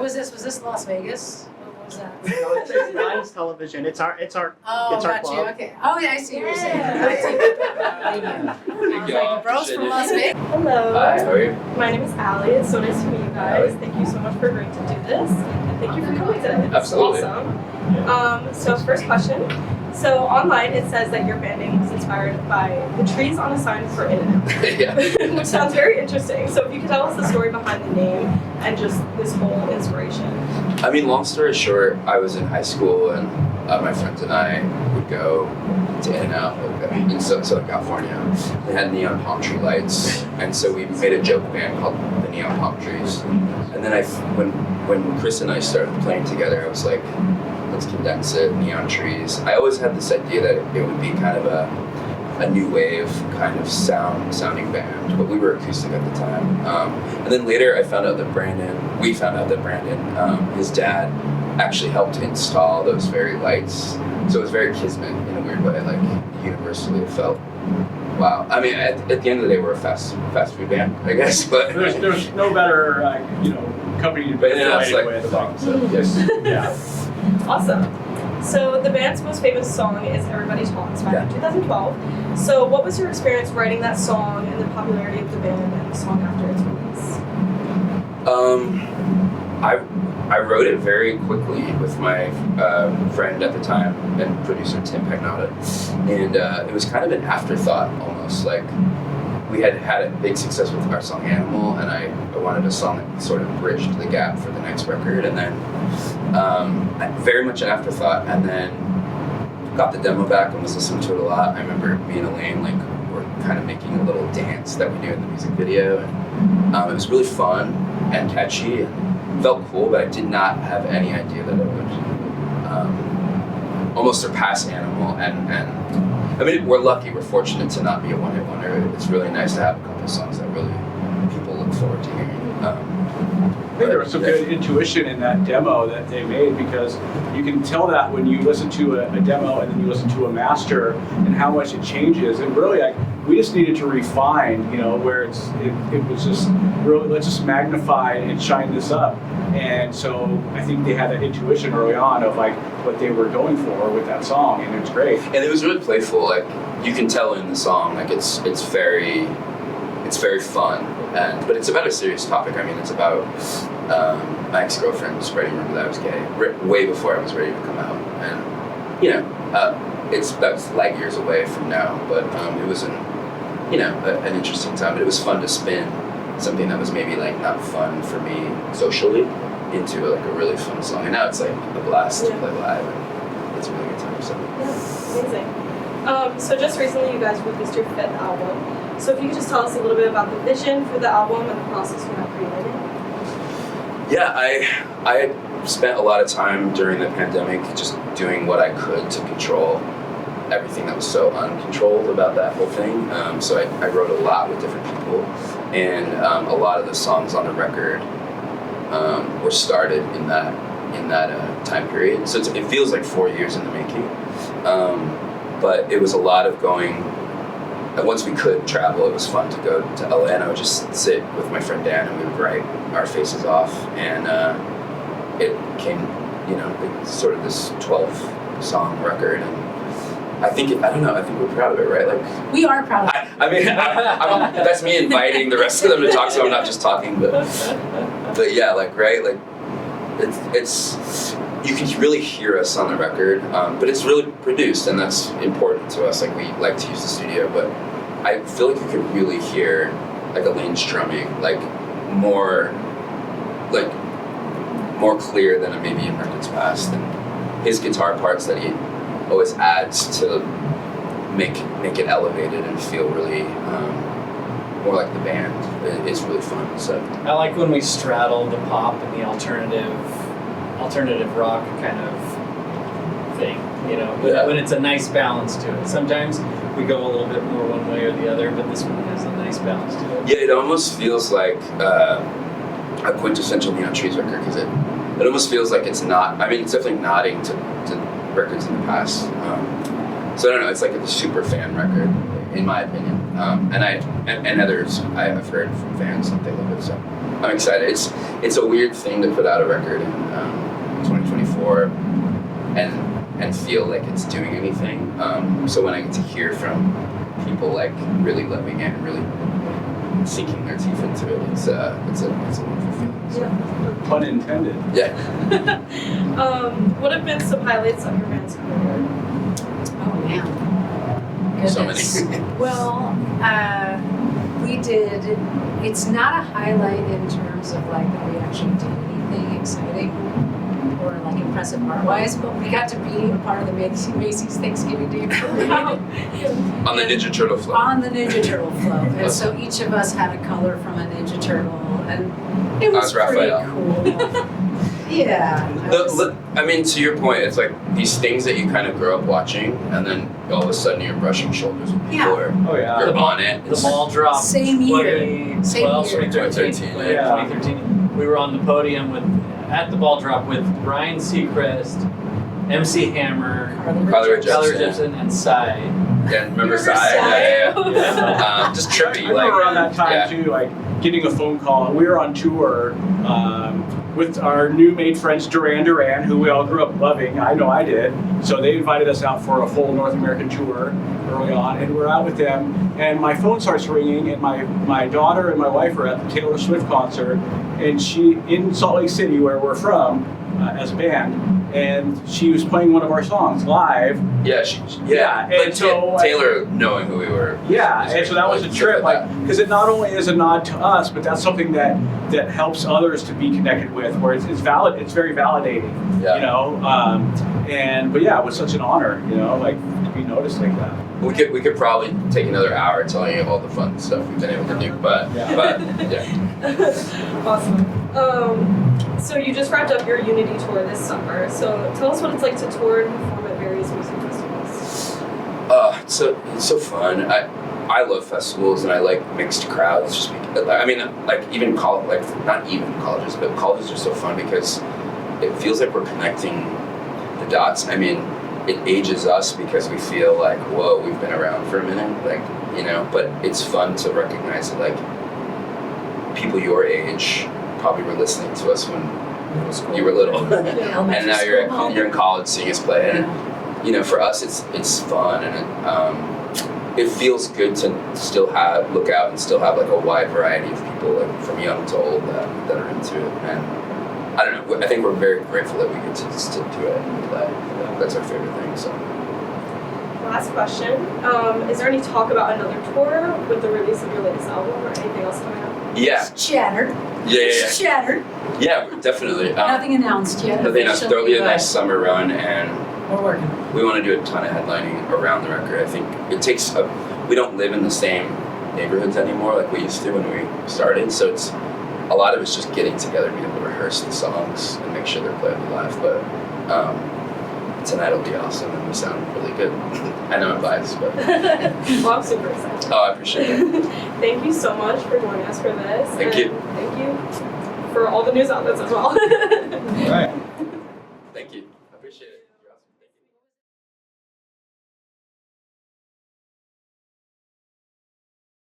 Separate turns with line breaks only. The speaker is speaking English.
was this? Was this Las Vegas? What was that?
No, it's Nice Television. It's our
Oh,
it's our
got you.
club.
Okay. Oh, yeah, I see what you're saying.
There you
I was
go.
like, bros from Las Vegas.
Hello.
Hi, how are you?
My name is Allie. It's so nice to meet you guys.
Allie.
Thank you so much for agreeing to do this. And thank you for coming today. It's
Absolutely.
awesome. So first question. So online it says that your band name was inspired by the trees on a sign for In-N-Out.
Yeah.
Which sounds very interesting. So if you could tell us the story behind the name and just this whole inspiration.
I mean, long story short, I was in high school and my friends and I would go to In-N-Out in Southern California. They had neon palm tree lights, and so we made a joke band called the Neon Palm Trees. And then when Chris and I started playing together, I was like, let's condense it, neon trees. I always had this idea that it would be kind of a new wave kind of sounding band, but we were acoustic at the time. And then later we found out that Brandon, his dad actually helped install those very lights. So it was very kismet in a weird way, like universally it felt, wow. I mean, at the end of the day, we're a fast food band, I guess, but.
There's no better company to be
But yeah, it's like
with.
the song, so yes.
Yeah.
Awesome. So the band's most famous song is Everybody's Home. It's back in 2012. So what was your experience writing that song and the popularity of the band and the song after its release?
I wrote it very quickly with my friend at the time and producer Tim Pagnotta, and it was kind of an afterthought almost. Like we had a big success with our song Animal, and I wanted a song that sort of bridged the gap for the next record, and then very much an afterthought, and then got the demo back and was listening to it a lot. I remember me and Elaine were kind of making a little dance that we do in the music video, and it was really fun and catchy and felt cool, but I did not have any idea that it would almost surpass Animal, and I mean, we're lucky, we're fortunate to not be a one-hit wonder. It's really nice to have a couple songs that really people look forward to hearing.
I think there was some good intuition in that demo that they made, because you can tell that when you listen to a demo and then you listen to a master and how much it changes. And really, we just needed to refine, where it was just really, let's just magnify and shine this up. And so I think they had that intuition early on of what they were going for with that song, and it's great.
And it was really playful. Like you can tell in the song, it's very fun. But it's about a serious topic. I mean, it's about my ex-girlfriend spreading rumors that I was gay way before I was ready to come out, and that's light years away from now. But it was an interesting time. But it was fun to spin something that was maybe not fun for me socially into a really fun song. And now it's a blast to play live, and it's a really good time. So
Yeah, amazing. So just recently, you guys released your 5th album. So if you could just tell us a little bit about the vision for the album and the process for that creating it.
Yeah, I spent a lot of time during the pandemic just doing what I could to control everything that was so uncontrolled about that whole thing. So I wrote a lot with different people, and a lot of the songs on the record were started in that time period. So it feels like 4 years in the making, but it was a lot of going. Once we could travel, it was fun to go to LA, and I would just sit with my friend Dan and we would write our faces off, and it came, it's sort of this 12-song record, and I think we're proud of it, right?
We are proud of it.
I mean, that's me inviting the rest of them to talk, so I'm not just talking, but yeah, right? It's you can really hear us on the record, but it's really produced, and that's important to us. We like to use the studio, but I feel like you could really hear Elaine's drumming, more clear than maybe in records past, and his guitar parts that he always adds to make it elevated and feel really more like the band. It's really fun. So
I like when we straddle the pop and the alternative rock kind of thing, when it's a nice balance to it. Sometimes we go a little bit more one way or the other, but this one has a nice balance to it.
Yeah, it almost feels like a quintessential Neon Trees record, because it almost feels like it's not. I mean, it's definitely nodding to records in the past. So I don't know. It's like a super fan record in my opinion. And others I've heard from fans that they love it. So I'm excited. It's a weird thing to put out a record in 2024 and feel like it's doing anything. So when I get to hear from people like really loving it and really sinking their teeth into it, it's a wonderful feeling. So.
Yeah.
Pun intended.
Yeah.
What have been some highlights of your band's career?
Oh man.
So
Goodness.
many.
Well, we did. It's not a highlight in terms of like that we actually did anything exciting or like impressive art-wise, but we got to be a part of the Macy's Thanksgiving Day Parade.
On the Ninja Turtle float.
On the Ninja Turtle float, and so each of us had a color from a Ninja Turtle, and it was pretty
Raphael.
cool. Yeah.
I mean, to your point, it's like these things that you kind of grow up watching, and then all of a sudden you're brushing shoulders with people,
Yeah.
or
Oh yeah.
you're on it.
The ball dropped.
Same year.
2012,
Same year.
2013.
2013,
yeah.
2013. We were on the podium at the ball drop with Ryan Seacrest, MC Hammer,
Carly Rae
Tyler
Jepsen.
Jepsen, and Psy.
Yeah, remember
Remember
Sai?
Sai?
Yeah. Just
I
trippy,
remember
like
around that time
yeah.
too, like getting a phone call. We were on tour with our new made friends Duran Duran, who we all grew up loving. I know I did. So they invited us out for a full North American tour early on, and we're out with them. And my phone starts ringing, and my daughter and my wife are at the Taylor Swift concert, and she in Salt Lake City, where we're from, as a band. And she was playing one of our songs live.
Yeah,
Yeah,
Like
and so
Taylor knowing who we were.
Yeah, and so that was a trip, like, because it not only is a nod to us, but that's something that helps others to be connected with, where it's valid, it's very validating,
Yeah.
you know. But yeah, it was such an honor, you know, like to be noticed like that.
We could probably take another hour telling you all the fun stuff we've been able to do, but yeah.
Awesome. So you just wrapped up your Unity tour this summer. So tell us what it's like to tour and perform at various music festivals.
It's so fun. I love festivals and I like mixed crowds. Just because, I mean, like even not even colleges, but colleges are so fun because it feels like we're connecting the dots. I mean, it ages us because we feel like, whoa, we've been around for a minute, like, you know. But it's fun to recognize that like people your age probably were listening to us when you were little, and now you're in college seeing us play. And you know, for us, it's fun, and it feels good to still look out and still have like a wide variety of people, like from young to old, that are into it. And I don't know. I think we're very grateful that we get to just to do it and play. That's our favorite thing. So.
Last question. Is there any talk about another tour with the release of your latest album or anything else coming up?
Yeah.
It's chattered.
Yeah.
It's chattered.
Yeah, definitely.
Nothing announced yet.
Nothing else. There'll be a
officially,
nice summer run, and
but we're working.
we want to do a ton of headlining around the record. I think it takes we don't live in the same neighborhoods anymore like we used to when we started, so it's a lot of it's just getting together, being able to rehearse the songs and make sure they're playable live. But tonight will be awesome, and we sound really good. I know I'm biased, but
Well, I'm super excited.
I appreciate it.
Thank you so much for joining us for this.
Thank
and
you.
Thank you for all the news outlets as well.
Right.
Thank you.